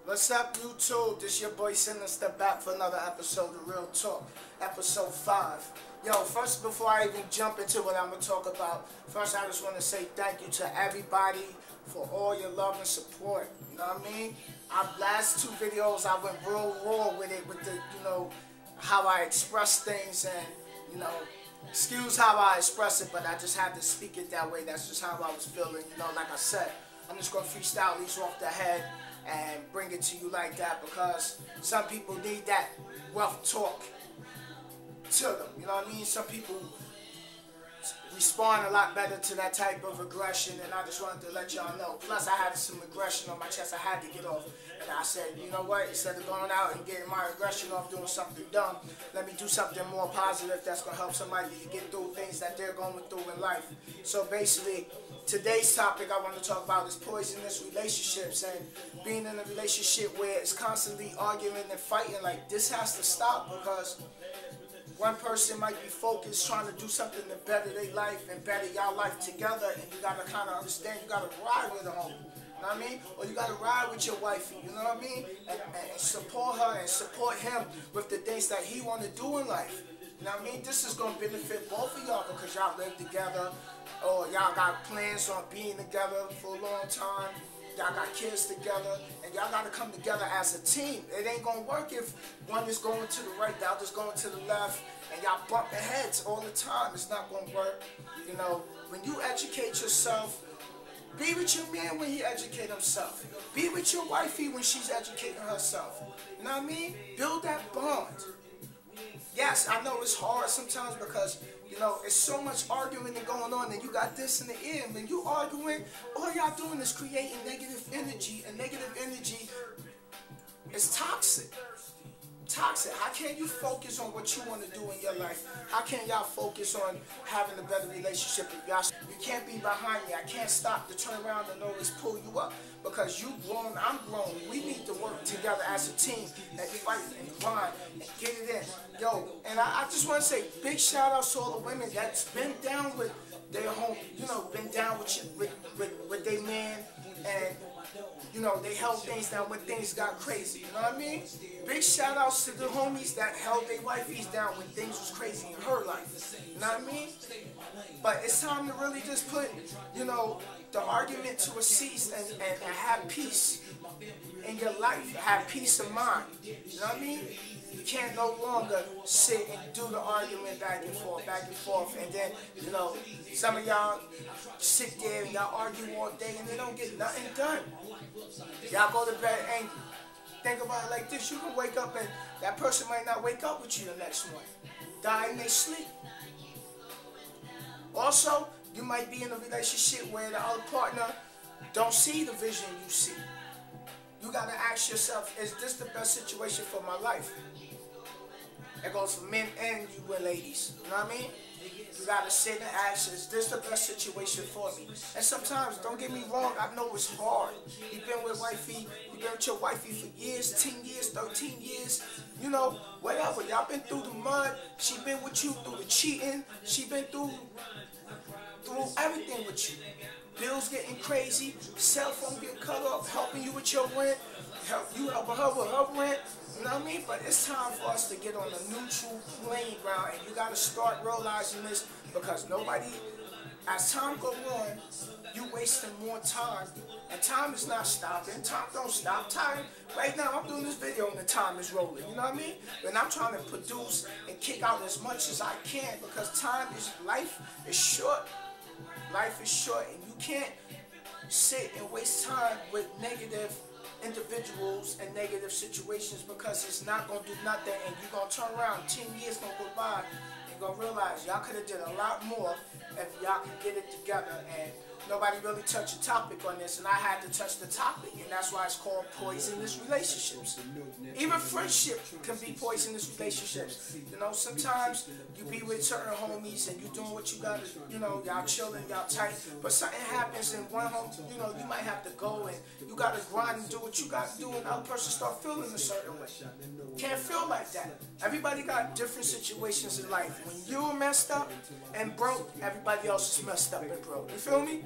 What's up, YouTube? This your boy Sinister back for another episode of Real Talk, episode 5. Yo, first, before I even jump into what I'm going to talk about, first I just want to say thank you to everybody for all your love and support. You know what I mean? Our last 2 videos, I went real raw with it, with the, how I express things and, excuse how I express it, but I just had to speak it that way. That's just how I was feeling. Like I said, I'm just going to freestyle these off the head and bring it to you like that because some people need that rough talk to them. You know what I mean? Some people respond a lot better to that type of aggression, and I just wanted to let y'all know. Plus, I had some aggression on my chest I had to get off, and I said, you know what? Instead of going out and getting my aggression off doing something dumb, let me do something more positive that's going to help somebody to get through things that they're going through in life. So basically, today's topic I want to talk about is poisonous relationships and being in a relationship where it's constantly arguing and fighting. Like, this has to stop because one person might be focused trying to do something to better their life and better y'all life together, and you got to kind of understand you got to ride with a homie. You know what I mean? Or you got to ride with your wifey, you know what I mean? And support her and support him with the things that he want to do in life. You know what I mean? This is going to benefit both of y'all because y'all live together or y'all got plans on being together for a long time. Y'all got kids together, and y'all got to come together as a team. It ain't going to work if one is going to the right, the other's going to the left, and y'all bumping heads all the time. It's not going to work. When you educate yourself, be with your man when he educates himself. Be with your wifey when she's educating herself. You know what I mean? Build that bond. Yes, I know it's hard sometimes because, it's so much arguing and going on, and you got this in the ear. And when you arguing, all y'all doing is creating negative energy, and negative energy is toxic. Toxic. How can you focus on what you want to do in your life? How can y'all focus on having a better relationship if y'all? You can't be behind me. I can't stop to turn around and always pull you up because you grown, I'm grown. We need to work together as a team and fight and grind and get it in. Yo, and I just want to say big shout outs to all the women that's been down with their home, been down with their man, and they held things down when things got crazy. You know what I mean? Big shout outs to the homies that held their wifeys down when things was crazy in her life. You know what I mean? But it's time to really just put, the argument to a cease and have peace in your life. Have peace of mind. You know what I mean? You can't no longer sit and do the argument back and forth, and then, some of y'all sit there and y'all argue all day and they don't get nothing done. Y'all go to bed angry. Think about it like this. You can wake up and that person might not wake up with you the next morning. Die in their sleep. Also, you might be in a relationship where the other partner don't see the vision you see. You got to ask yourself, is this the best situation for my life? It goes for men and you ladies. You know what I mean? You got to sit and ask, is this the best situation for me? And sometimes, don't get me wrong, I know it's hard. You've been with your wifey for years, 10 years, 13 years, whatever. Y'all been through the mud. She been with you through the cheating. She been through everything with you. Bills getting crazy, cell phone getting cut off, helping you with your rent, helping her with her rent. You know what I mean? But it's time for us to get on a neutral playing ground, and you got to start realizing this because as time goes on, you wasting more time, and time is not stopping. Time don't stop. Time, right now, I'm doing this video and the time is rolling. You know what I mean? And I'm trying to produce and kick out as much as I can because life is short. Life is short, and you can't sit and waste time with negative individuals and negative situations because it's not going to do nothing, and you're going to turn around, 10 years going to go by, and you're going to realize y'all could have did a lot more if y'all could get it together. And nobody really touched a topic on this, and I had to touch the topic, and that's why it's called poisonous relationships. Even friendship can be poisonous relationships. Sometimes you be with certain homies and you doing what you gotta, y'all chilling, y'all tight, but something happens in one home, you might have to go and you gotta grind and do what you gotta do, and the other person start feeling a certain way. Can't feel like that. Everybody got different situations in life. When you're messed up and broke, everybody else is messed up and broke. You feel me?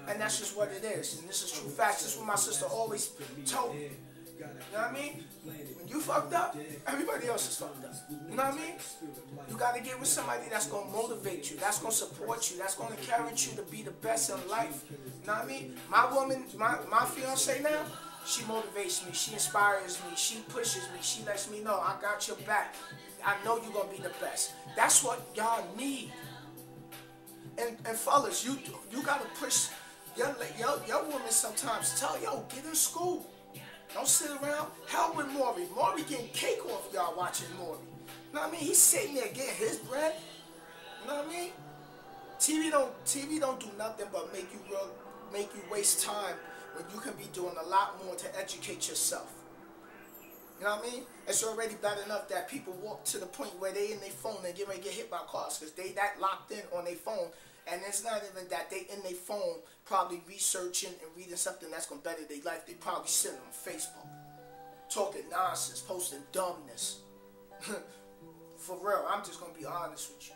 And that's just what it is. And this is true facts. This is what my sister always told me. know what I mean? When you fucked up, everybody else is fucked up. You know what I mean? You got to get with somebody that's going to motivate you, that's going to support you, that's going to encourage you to be the best in life. You know what I mean? My woman, my fiance now, she motivates me, she inspires me, she pushes me, she lets me know I got your back. I know you're going to be the best. That's what y'all need. And fellas, you got to push your woman sometimes. Tell, yo, get in school. Don't sit around. Hell with Maury. Maury getting cake off y'all watching Maury. You know what I mean? He's sitting there getting his bread. You know what I mean? TV don't do nothing but make you waste time when you can be doing a lot more to educate yourself. You know what I mean? It's already bad enough that people walk to the point where they in their phone and get ready to get hit by cars because they that locked in on their phone. And it's not even that they in their phone probably researching and reading something that's going to better their life. They probably sitting on Facebook, talking nonsense, posting dumbness. For real, I'm just going to be honest with you.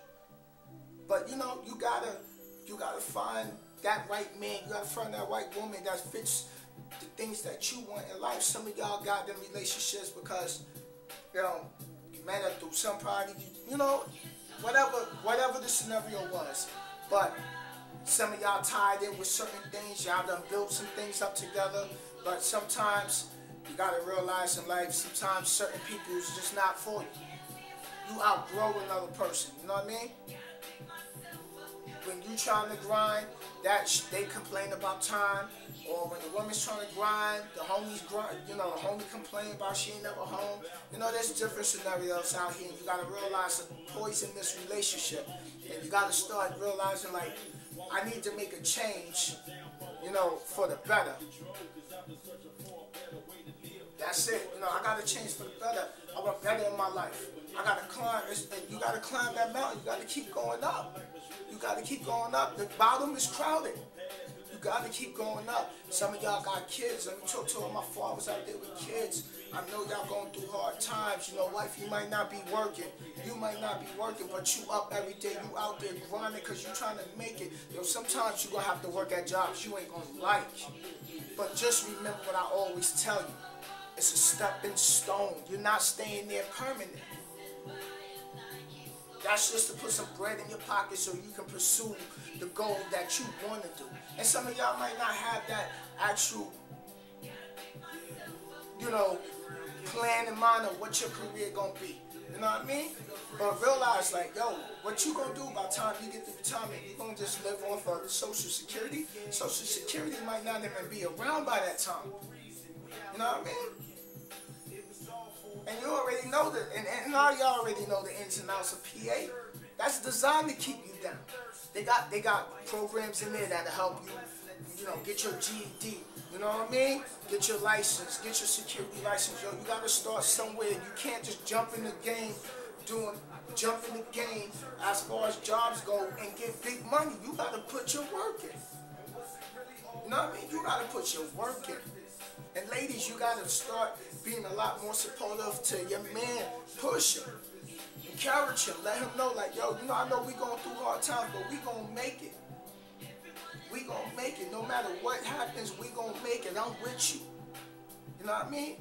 But you know, you gotta find that right man. You gotta find that right woman that fits the things that you want in life. Some of y'all got them relationships because, you know, you met up through some party, you know, whatever the scenario was. But some of y'all tied in with certain things. Y'all done built some things up together. But sometimes you gotta realize in life, sometimes certain people is just not for you. You outgrow another person. You know what I mean? When you trying to grind, they complain about time, or when the woman's trying to grind, the homies grind. You know, the homie complain about she ain't never home. You know, there's different scenarios out here, and you gotta realize the poison in this relationship, and you gotta start realizing like, I need to make a change, you know, for the better. That's it. You know, I gotta change for the better. I want better in my life. I gotta climb. You gotta climb that mountain. You gotta keep going up. You gotta keep going up. The bottom is crowded. You gotta keep going up. Some of y'all got kids. Let me talk to all my fathers out there with kids. I know y'all going through hard times. You know, wife, you might not be working. You might not be working, but you up every day. You out there grinding because you trying to make it. You know, sometimes you gonna have to work at jobs you ain't gonna like. But just remember what I always tell you. It's a stepping stone. You're not staying there permanent. That's just to put some bread in your pocket so you can pursue the goal that you want to do. And some of y'all might not have that actual, you know, plan in mind of what your career gonna be. You know what I mean? But realize like, yo, what you gonna do by the time you get to retirement? You gonna just live off of Social Security? Social Security might not even be around by that time. You know what I mean? And you already know that, and now y'all already know the ins and outs of PA. That's designed to keep you down. They got programs in there that'll help you, you know, get your GED. You know what I mean? Get your license, get your security license. Yo, you gotta start somewhere. You can't just jump in the game, as far as jobs go and get big money. You gotta put your work in. You know what I mean? You gotta put your work in. And ladies, you gotta start being a lot more supportive to your man. Push him, encourage him, let him know like, yo, you know, I know we going through hard times, but we gonna make it. We gonna make it. No matter what happens, we gonna make it. I'm with you. You know what I mean?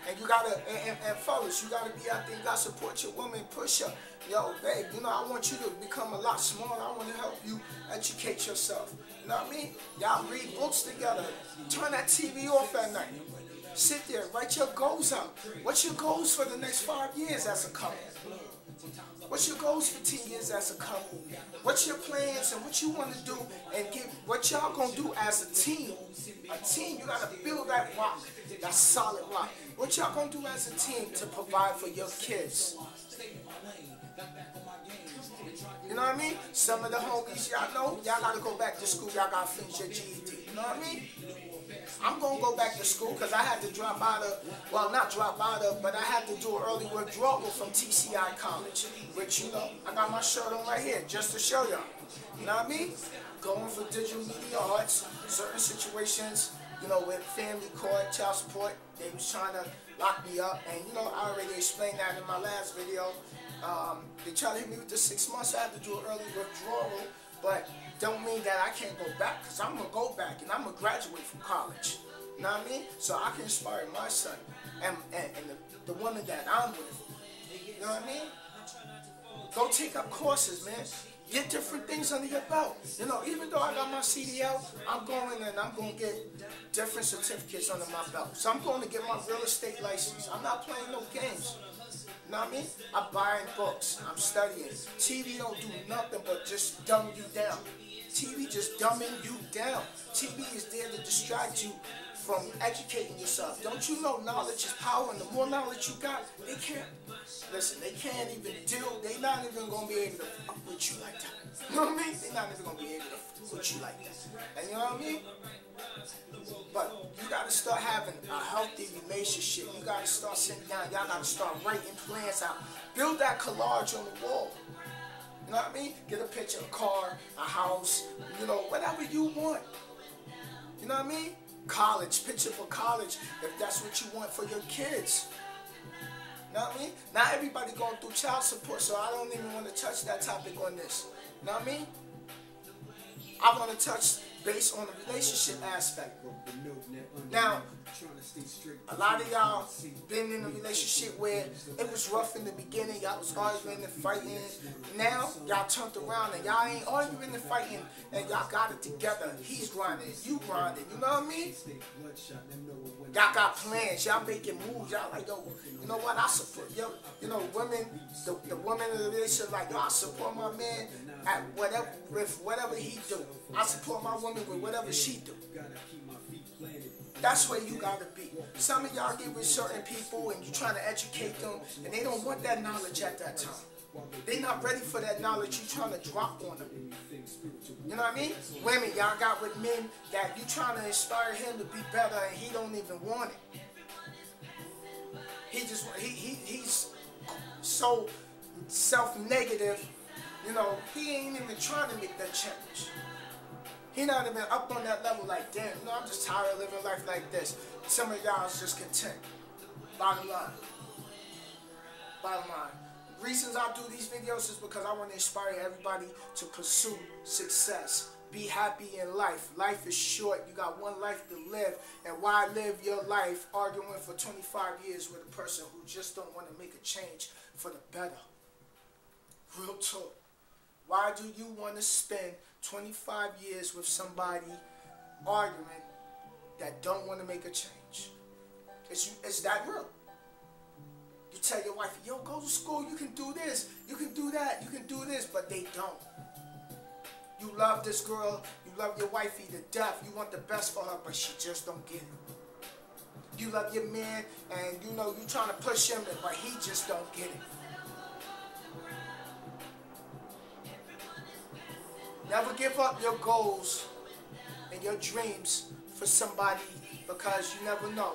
And you gotta, and fellas, you gotta be out there. You gotta support your woman, push her. Yo, babe, you know, I want you to become a lot smarter. I want to help you educate yourself. You know what I mean? Y'all read books together. Turn that TV off at night. Sit there, write your goals out. What's your goals for the next 5 years as a couple? What's your goals for 10 years as a couple? What's your plans and what you want to do and what y'all gonna do as a team? A team, you gotta build that rock, that solid rock. What y'all gonna do as a team to provide for your kids? You know what I mean? Some of the homies, y'all know, y'all gotta go back to school, y'all gotta finish your GED. You know what I mean? I'm gonna go back to school because I had to drop out of, well, not drop out of, but I had to do an early withdrawal from TCI College, which, you know, I got my shirt on right here just to show y'all. You know what I mean? Going for digital media arts, certain situations, you know, with family court, child support, they was trying to lock me up, and, you know, I already explained that in my last video. They tried to hit me with the 6 months. I had to do an early withdrawal, but don't mean that I can't go back, because I'm going to go back and I'm going to graduate from college. You know what I mean? So I can inspire my son and the woman that I'm with. You know what I mean? Go take up courses, man. Get different things under your belt. You know, even though I got my CDL, I'm going to get different certificates under my belt. So I'm going to get my real estate license. I'm not playing no games. You know what I mean? I'm buying books. I'm studying. TV don't do nothing but just dumb you down. TV just dumbing you down. TV is there to distract you from educating yourself. Don't you know knowledge is power, and the more knowledge you got, they can't, listen, they can't even deal, they not even going to be able to fuck with you like that. You know what I mean? They not even going to be able to fuck with you like that. And you know what I mean? But you got to start having a healthy relationship. You got to start sitting down. Y'all got to start writing plans out. Build that collage on the wall. You know what I mean? Get a picture, a car, a house, you know, whatever you want. You know what I mean? College, picture for college, if that's what you want for your kids. You know what I mean? Not everybody going through child support, so I don't even want to touch that topic on this. You know what I mean? I want to touch based on the relationship aspect. Now, a lot of y'all been in a relationship where it was rough in the beginning, y'all was arguing and fighting. Now, y'all turned around and y'all ain't arguing and fighting, and y'all got it together. He's grinding, you grinding, you know what I mean? Y'all got plans, y'all making moves, y'all like, yo, you know what, I support, yo, you know, women, the women in the relationship, like, yo, I support my man at whatever, with whatever he do. I support my woman with whatever she do. That's where you gotta be. Some of y'all get with certain people and you trying to educate them, and they don't want that knowledge at that time. They not ready for that knowledge you trying to drop on them. You know what I mean? Women, y'all got with men that you trying to inspire him to be better, and he don't even want it. He's so self-negative. You know, he ain't even trying to make that change. He not even up on that level like, damn, you know, I'm just tired of living life like this. Some of y'all is just content. Bottom line. Bottom line. Reasons I do these videos is because I want to inspire everybody to pursue success. Be happy in life. Life is short. You got one life to live. And why live your life arguing for 25 years with a person who just don't want to make a change for the better? Real talk. Why do you want to spend 25 years with somebody arguing that don't want to make a change? It's that real. You tell your wife, yo, go to school, you can do this, you can do that, you can do this, but they don't. You love this girl, you love your wifey to death, you want the best for her, but she just don't get it. You love your man, and you know you trying to push him, but he just don't get it. Never give up your goals and your dreams for somebody, because you never know.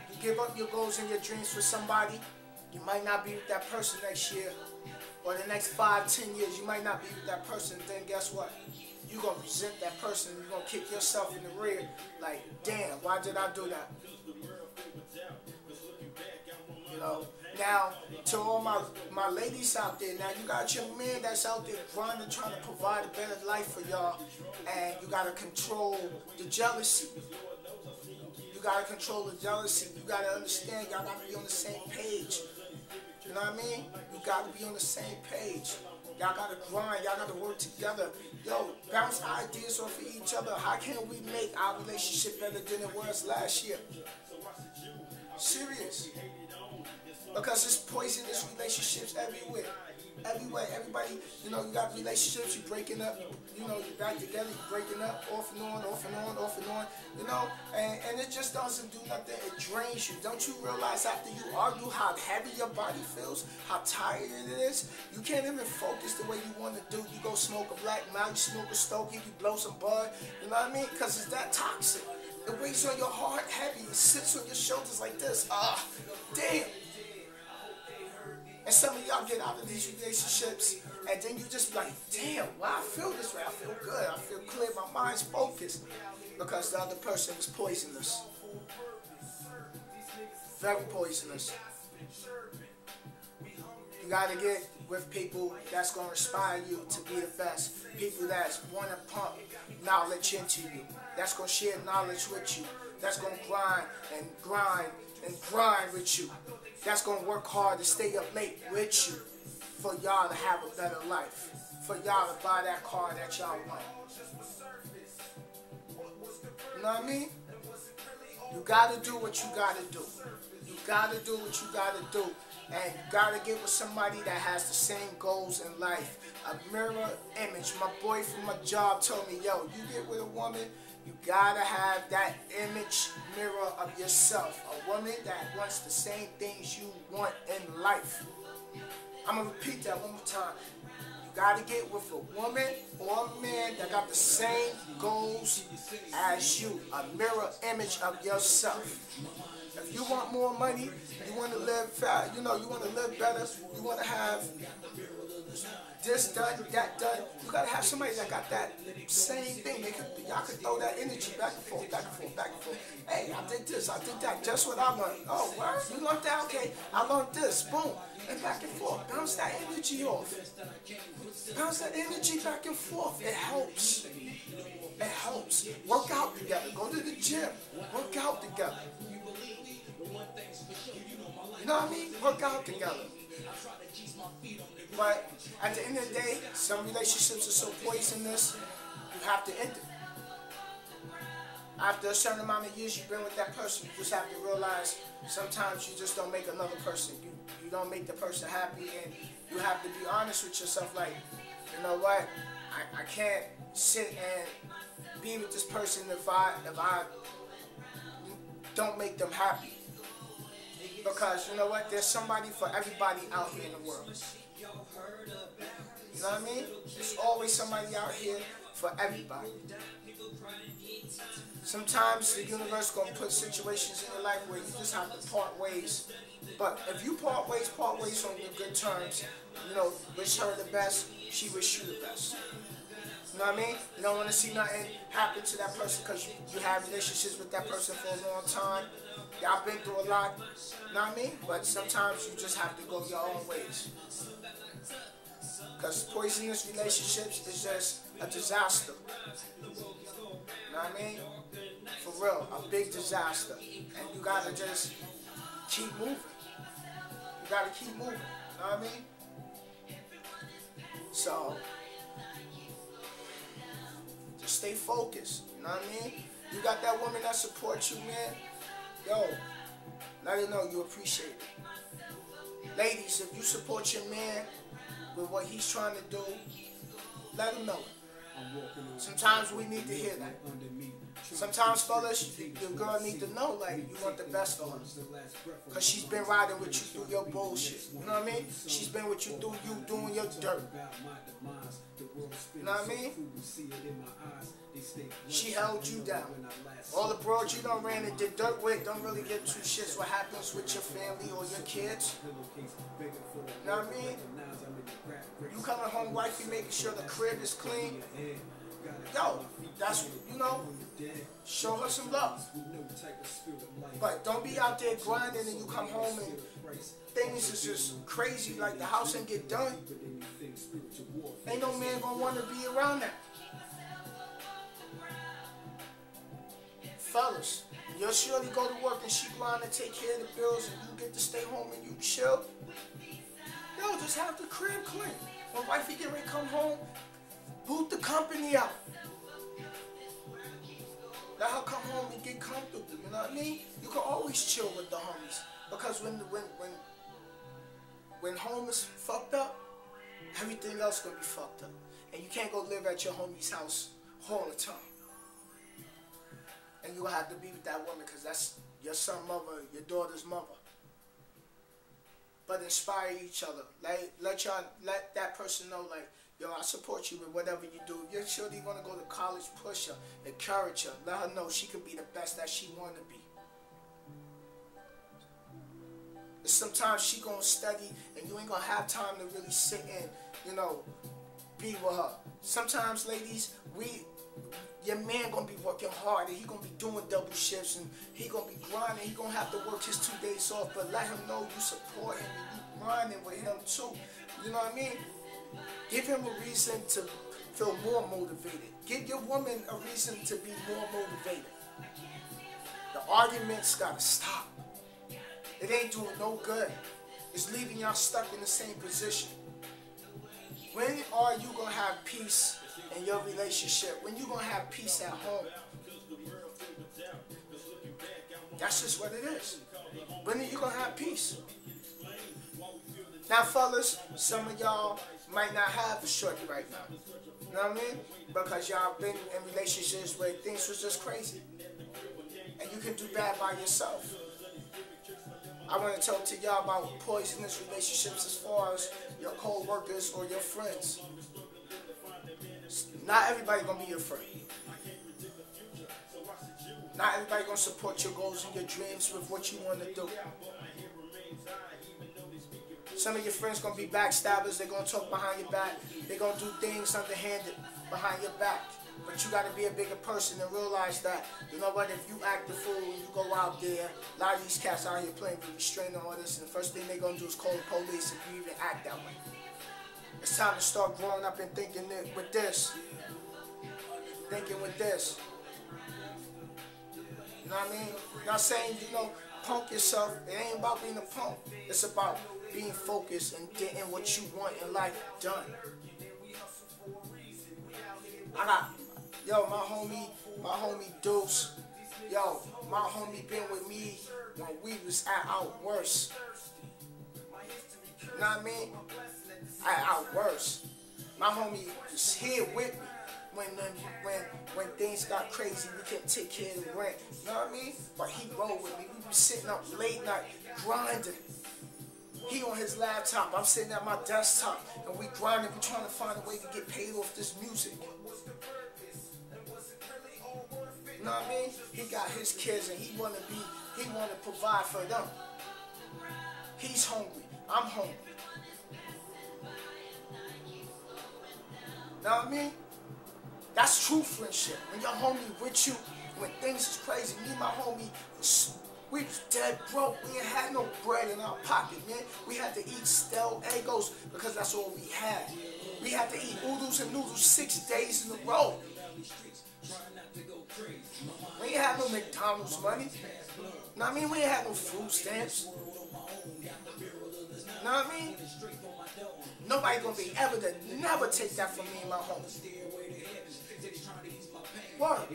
You give up your goals and your dreams for somebody, you might not be with that person next year, or the next 5, 10 years, you might not be with that person. Then guess what? You're going to resent that person. You're going to kick yourself in the rear like, damn, why did I do that? You know, now, to all my ladies out there, now you got your man that's out there grinding, trying to provide a better life for y'all, and you got to control the jealousy. You got to control the jealousy. You got to understand, y'all got to be on the same page. You know what I mean? You got to be on the same page. Y'all got to grind. Y'all got to work together. Yo, bounce ideas off of each other. How can we make our relationship better than it was last year? Serious. Because it's poisonous relationships everywhere. Everywhere. Everybody, you know, you got relationships, you breaking up, you know, you back together, you breaking up, off and on, off and on, off and on, you know, and it just doesn't do nothing. It drains you. Don't you realize after you argue how heavy your body feels, how tired it is? You can't even focus the way you want to do. You go smoke a black mouth, you smoke a stogie, you blow some bud, you know what I mean? Because it's that toxic. It weighs on your heart heavy. It sits on your shoulders like this. Damn. And some of y'all get out of these relationships, and then you just be like, damn, why I feel this way? I feel good. I feel clear. My mind's focused. Because the other person is poisonous. Very poisonous. You gotta get with people that's gonna inspire you to be the best. People that's wanna pump knowledge into you. That's gonna share knowledge with you. That's gonna grind and grind and grind with you. That's gonna work hard to stay up late with you for y'all to have a better life. For y'all to buy that car that y'all want. You know what I mean? You gotta do what you gotta do. You gotta do what you gotta do. And you gotta get with somebody that has the same goals in life. A mirror image. My boy from my job told me, yo, you get with a woman, you gotta have that image mirror of yourself. A woman that wants the same things you want in life. I'm gonna repeat that one more time. You gotta get with a woman or a man that got the same goals as you. A mirror image of yourself. If you want more money, you want to live fast, you know, you want to live better, you want to have this done, that done, you got to have somebody that got that same thing. Y'all could throw that energy back and forth, back and forth, back and forth. Hey, I did this, I did that, just what I learned. Oh, what? You learned that? Okay, I learned this, boom. And back and forth, bounce that energy off. Bounce that energy back and forth. It helps. It helps. Work out together. Go to the gym. Work out together. You know what I mean? Work out together. But at the end of the day, some relationships are so poisonous, you have to end it. After a certain amount of years you've been with that person, you just have to realize sometimes you just don't make another person. You don't make the person happy, and you have to be honest with yourself, like, you know what? I can't sit and be with this person if I don't make them happy. Because you know what? There's somebody for everybody out here in the world. You know what I mean? There's always somebody out here for everybody. Sometimes the universe gonna put situations in your life where you just have to part ways. But if you part ways on your good terms, you know, wish her the best, she wish you the best. You know what I mean? You don't want to see nothing happen to that person because you have relationships with that person for a long time. Y'all been through a lot, you know what I mean? But sometimes you just have to go your own ways. Because poisonous relationships is just a disaster. You know what I mean? For real, a big disaster. And you gotta just keep moving. You gotta keep moving, you know what I mean? So, just stay focused, you know what I mean? You got that woman that supports you, man. Yo, let her know you appreciate it. Ladies, if you support your man with what he's trying to do, let him know it. Sometimes we need to hear that. Sometimes, fellas, your girl need to know, like, you want the best for her. Because she's been riding with you through your bullshit. You know what I mean? She's been with you through you doing your dirt. You know what I mean? She held you down. All the broads you done ran and did dirt with don't really give two shits what happens with your family or your kids. You know what I mean? You coming home wifey, making sure the crib is clean. Yo, that's, you know, show her some love. But don't be out there grinding and you come home and things is just crazy, like the house ain't get done. Ain't no man gonna want to be around that. Fellas, you'll surely go to work and she grind and take care of the bills and you get to stay home and you chill. Yo, just have the crib clean. When wifey get ready to come home, boot the company out. Let her come home and get comfortable, you know what I mean? You can always chill with the homies. Because when home is fucked up, everything else gonna be fucked up. And you can't go live at your homie's house all the time. And you'll have to be with that woman because that's your son's mother, your daughter's mother. But inspire each other. Let that person know, like, yo, I support you with whatever you do. If you're sure you want to go to college, push her, encourage her. Let her know she can be the best that she want to be. And sometimes she gonna study and you ain't gonna have time to really sit and, you know, be with her. Sometimes, ladies, your man gonna be working hard and he gonna be doing double shifts and he gonna be grinding. He gonna have to work his 2 days off, but let him know you support him and you grinding with him too. You know what I mean? Give him a reason to feel more motivated. Give your woman a reason to be more motivated. The arguments gotta stop. It ain't doing no good. It's leaving y'all stuck in the same position. When are you gonna have peace in your relationship? When you gonna have peace at home? That's just what it is. When are you gonna have peace? Now, fellas, some of y'all might not have a shorty right now. You know what I mean? Because y'all been in relationships where things was just crazy. And you can do bad by yourself. I want to talk to y'all about poisonous relationships as far as your co-workers or your friends. Not everybody gonna be your friend. Not everybody gonna support your goals and your dreams with what you want to do. Some of your friends gonna be backstabbers. They're gonna talk behind your back. They're gonna do things underhanded behind your back. But you gotta be a bigger person and realize that, you know what, if you act the fool and you go out there, a lot of these cats out here playing with restraining orders, and the first thing they're gonna do is call the police if you even act that way. It's time to start growing up and thinking with this. Thinking with this. You know what I mean? Not saying, you know, punk yourself. It ain't about being a punk. It's about being focused and getting what you want in life done. I got, yo, my homie Deuce. Yo, my homie been with me when we was at our worst. You know what I mean? At our worst. My homie was here with me when things got crazy. We couldn't take care of the rent. You know what I mean? But he rolled with me. We was sitting up late night grinding. He on his laptop. I'm sitting at my desktop, and we grinding. We trying to find a way to get paid off this music. You know what I mean? He got his kids, and he wanna provide for them. He's hungry. I'm hungry. You know what I mean? That's true friendship. When your homie with you, when things is crazy. Me and my homie, we was dead broke. We ain't had no bread in our pocket, man. We had to eat stale egos because that's all we had. We had to eat oodles and noodles 6 days in a row. We ain't had no McDonald's money. You know what I mean? We ain't had no food stamps. You know what I mean? Nobody gonna be able to never take that from me and my homies. Word.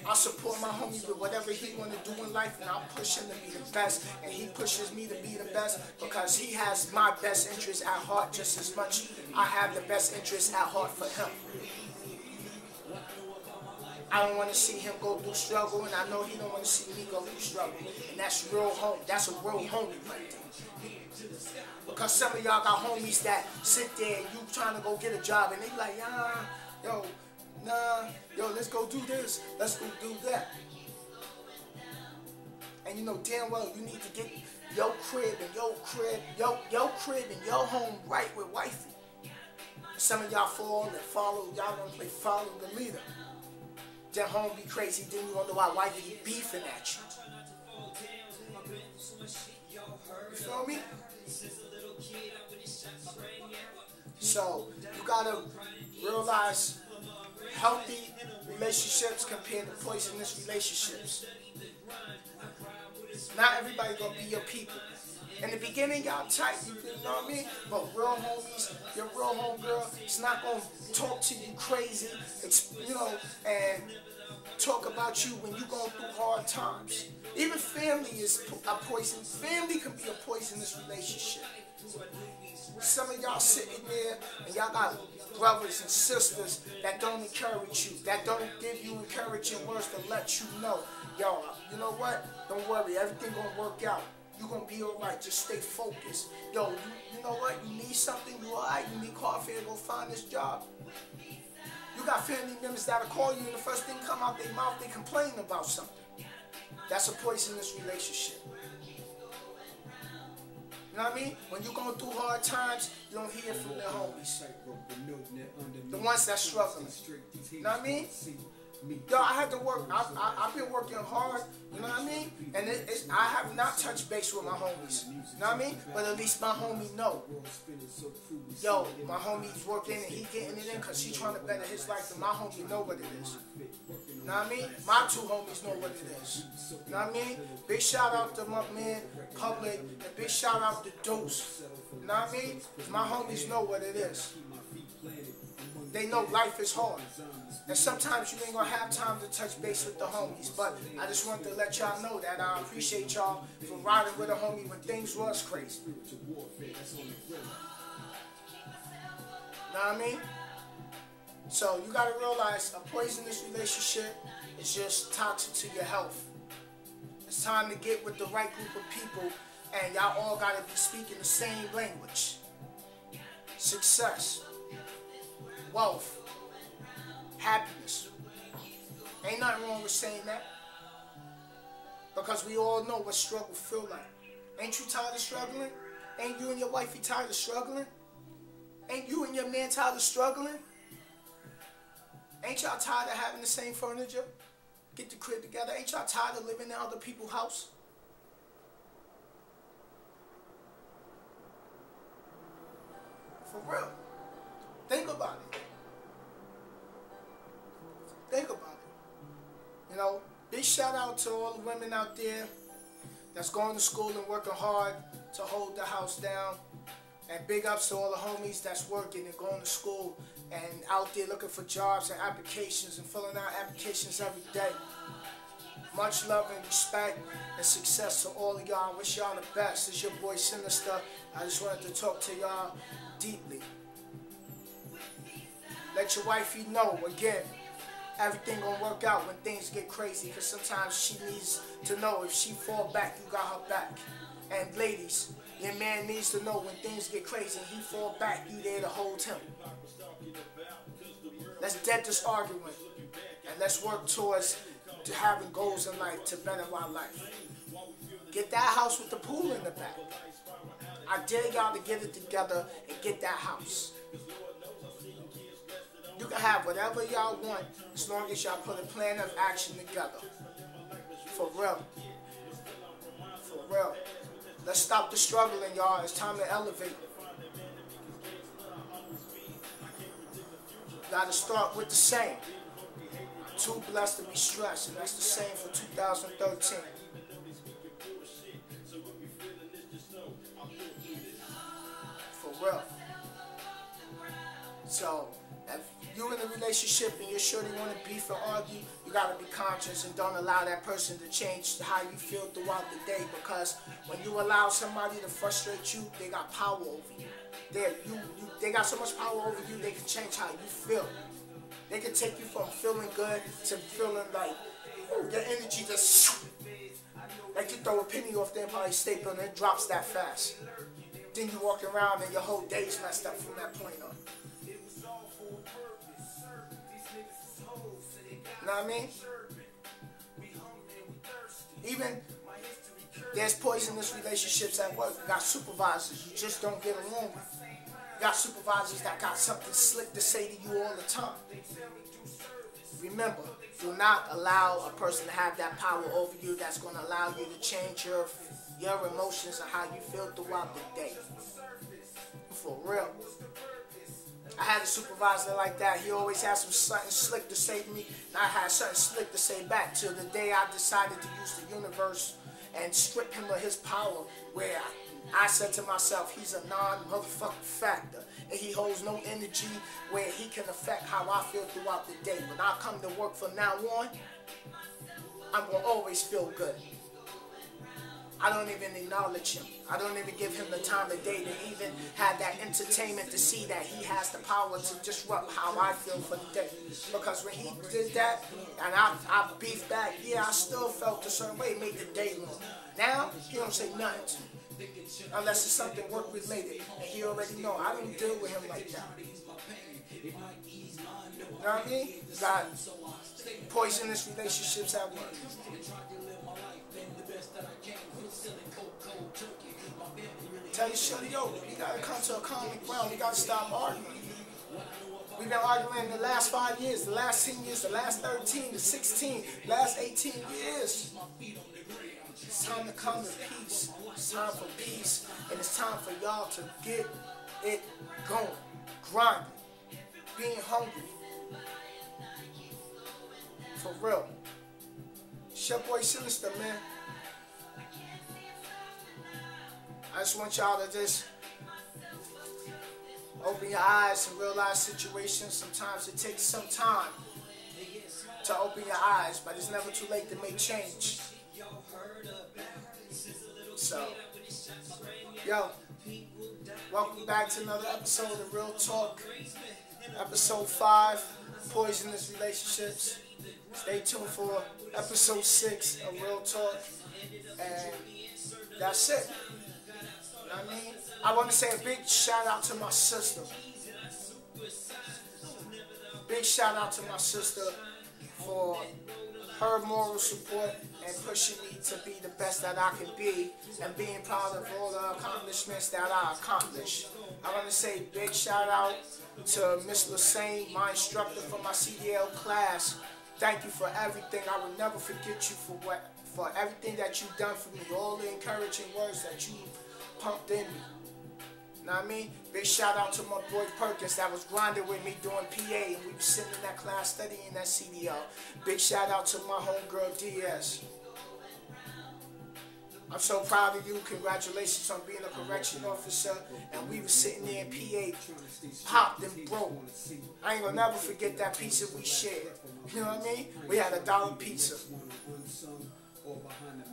I support my homie with whatever he want to do in life, and I'll push him to be the best, and he pushes me to be the best because he has my best interest at heart just as much I have the best interest at heart for him. I don't want to see him go through struggle, and I know he don't want to see me go through struggle. And that's real home. That's a real homie right there. Because some of y'all got homies that sit there and you trying to go get a job, and they like, yo, let's go do this, let's go do that. And you know damn well you need to get your crib and your crib and your home right with wifey. Some of y'all fall and follow, y'all gonna play follow the leader. Then home be crazy, then you wonder why wifey beefing at you. You feel me? So you gotta realize healthy relationships compared to poisonous relationships. Not everybody gonna be your people. In the beginning, y'all tight, you know what I mean? But real homies, your real homegirl, it's not gonna talk to you crazy, you know, and talk about you when you're going through hard times. Even family is a poison. Family can be a poisonous relationship. Some of y'all sitting there and y'all got brothers and sisters that don't encourage you, that don't give you encouraging words to let you know, yo, you know what? Don't worry, everything gonna work out. You're gonna be alright, just stay focused. Yo, you know what? You need something, you alright, you need coffee, go find this job. You got family members that'll call you and the first thing come out their mouth, they complain about something. That's a poisonous relationship. You know what I mean? When you're going through hard times, you don't hear from the homies. The ones that's struggling. You know what I mean? Yo, I had to work. I've been working hard. You know what I mean? And I have not touched base with my homies. You know what I mean? But at least my homie know. Yo, my homie's working and he getting it in because he trying to better his life. And my homie know what it is. You know what I mean? My two homies know what it is. You know what I mean? Big shout out to my man Public and big shout out to Deuce. You know what I mean? My homies know what it is. They know life is hard. And sometimes you ain't gonna have time to touch base with the homies. But I just wanted to let y'all know that I appreciate y'all for riding with a homie when things was crazy. You know what I mean? So you gotta realize a poisonous relationship is just toxic to your health. It's time to get with the right group of people and y'all all gotta be speaking the same language. Success, wealth, happiness. Ain't nothing wrong with saying that. Because we all know what struggle feel like. Ain't you tired of struggling? Ain't you and your wifey tired of struggling? Ain't you and your man tired of struggling? Ain't y'all tired of having the same furniture? Get the crib together. Ain't y'all tired of living in other people's house? For real. Think about it. Think about it. You know, big shout out to all the women out there that's going to school and working hard to hold the house down. And big ups to all the homies that's working and going to school and out there looking for jobs and applications and filling out applications every day. Much love and respect and success to all of y'all. Wish y'all the best. It's your boy Sinister. I just wanted to talk to y'all deeply. Let your wifey know, again, everything gonna work out when things get crazy, because sometimes she needs to know if she fall back, you got her back. And ladies, your man needs to know when things get crazy and he fall back, you there to hold him. Let's dead this argument and let's work towards having goals in life to better our life. Get that house with the pool in the back. I dare y'all to get it together and get that house. You can have whatever y'all want as long as y'all put a plan of action together. For real. For real. Let's stop the struggling, y'all. It's time to elevate. Gotta start with the same. Too blessed to be stressed, and that's the same for 2013. For real. So, if you're in a relationship and you're sure they want to beef and argue, you gotta be conscious and don't allow that person to change how you feel throughout the day, because when you allow somebody to frustrate you, they got power over you. They got so much power over you, they can change how you feel. They can take you from feeling good to feeling like, ooh, your energy just, like you throw a penny off the Empire State Building and it drops that fast. Then you walk around and your whole day's messed up from that point on. You know what I mean? Even there's poisonous relationships at work. You got supervisors you just don't get along with. You got supervisors that got something slick to say to you all the time. Remember, do not allow a person to have that power over you that's going to allow you to change your emotions and how you feel throughout the day. For real. I had a supervisor like that. He always had something slick to say to me, and I had something slick to say back, till the day I decided to use the universe and strip him of his power, where I said to myself, he's a non-motherfucking factor, and he holds no energy where he can affect how I feel throughout the day. When I come to work from now on, I'm going to always feel good. I don't even acknowledge him. I don't even give him the time of day to even have that entertainment to see that he has the power to disrupt how I feel for the day. Because when he did that, and I beefed back, yeah, I still felt a certain way, made the day long. Now, he don't say nothing to me, unless it's something work related, and he already know I don't deal with him like that. know what I mean? You got poisonous relationships at work. Tell your shorty, yo, we gotta come to a common ground. We gotta stop arguing. We've been arguing the last 5 years, the last 10 years, the last 13, the 16, the last 18 years. It's time to come to peace. It's time for peace. And it's time for y'all to get it going. Grinding. Being hungry. For real. It's your boy Sinister, man. I just want y'all to just open your eyes and realize situations. Sometimes it takes some time to open your eyes, but it's never too late to make change. So, yo, welcome back to another episode of Real Talk. Episode 5, Poisonous Relationships. Stay tuned for episode 6 of Real Talk. And that's it. You know what I mean? I want to say a big shout out to my sister. Big shout out to my sister for her moral support and pushing me to be the best that I can be and being proud of all the accomplishments that I accomplished. I want to say big shout out to Mr.Sinnizter, my instructor for my CDL class. Thank you for everything. I will never forget you for everything that you've done for me, all the encouraging words that you pumped in me. You know what I mean? Big shout out to my boy Perkins that was grinding with me doing PA, and we were sitting in that class studying that CDL. Big shout out to my homegirl DS. I'm so proud of you. Congratulations on being a correction officer. And we were sitting there in PA, popped and broke. I ain't gonna never forget that pizza we shared. You know what I mean? We had $1 pizza.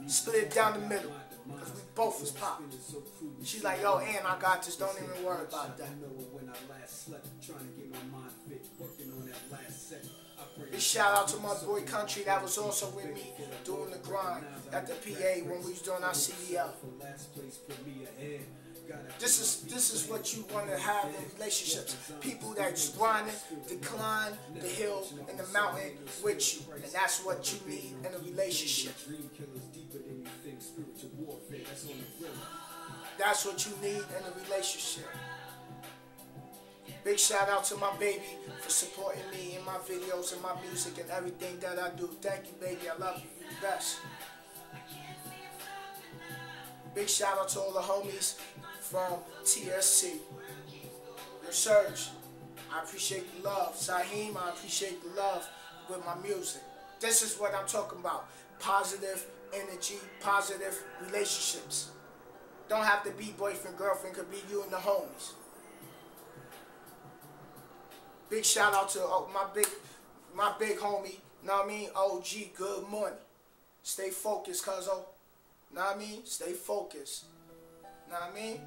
Split it down the middle. Because we both was popping. She's like, yo, Ann, I got this. Don't even worry about that. Big shout out to my boy Country that was also with me doing the grind at the PA when we was doing our CDL. This is what you want to have in relationships. People that's grinding, decline the hill and the mountain with you. And that's what you need in a relationship. That's what you need in a relationship. Big shout out to my baby for supporting me in my videos and my music and everything that I do. Thank you, baby. I love you. You're the best. Big shout out to all the homies from TSC. Your Surge, I appreciate the love. Saheem, I appreciate the love with my music. This is what I'm talking about. Positive energy, positive relationships. Don't have to be boyfriend, girlfriend. Could be you and the homies. Big shout out to my big homie, know what I mean? OG, good money. Stay focused, cuzzo. Know what I mean? Stay focused. Know what I mean?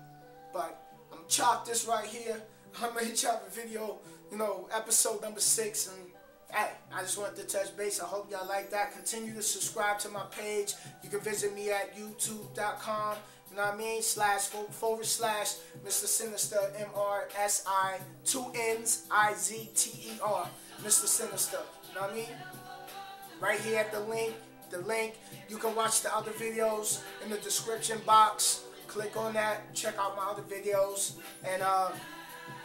But I'm gonna chop this right here. I'm gonna chop a video, you know, episode number 6. And hey, I just wanted to touch base. I hope y'all like that. Continue to subscribe to my page. You can visit me at youtube.com. You know what I mean? // Mr.Sinnizter, MRSI, 2 N's, IZTER, Mr.Sinnizter. You know what I mean? Right here at the link. You can watch the other videos in the description box. Click on that. Check out my other videos. And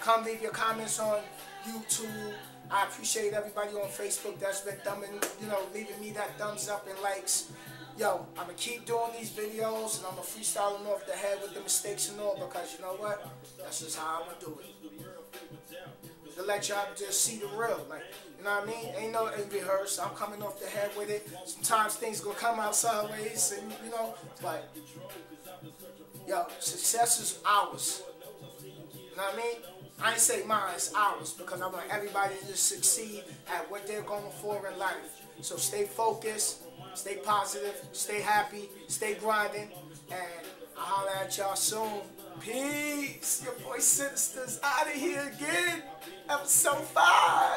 come leave your comments on YouTube. I appreciate everybody on Facebook that's been leaving me that thumbs up and likes. Yo, I'm going to keep doing these videos, and I'm going to freestyle them off the head with the mistakes and all, because you know what? That's just how I'm going to do it. To let y'all just see the real. Like, you know what I mean? Ain't no rehearse. I'm coming off the head with it. Sometimes things going to come out sideways, and you know, but yo, success is ours. You know what I mean? I ain't say mine, it's ours, because I want everybody to succeed at what they're going for in life. So stay focused. Stay positive, stay happy, stay grinding, and I'll holler at y'all soon. Peace. Your boy Sinister's out of here again. Episode 5.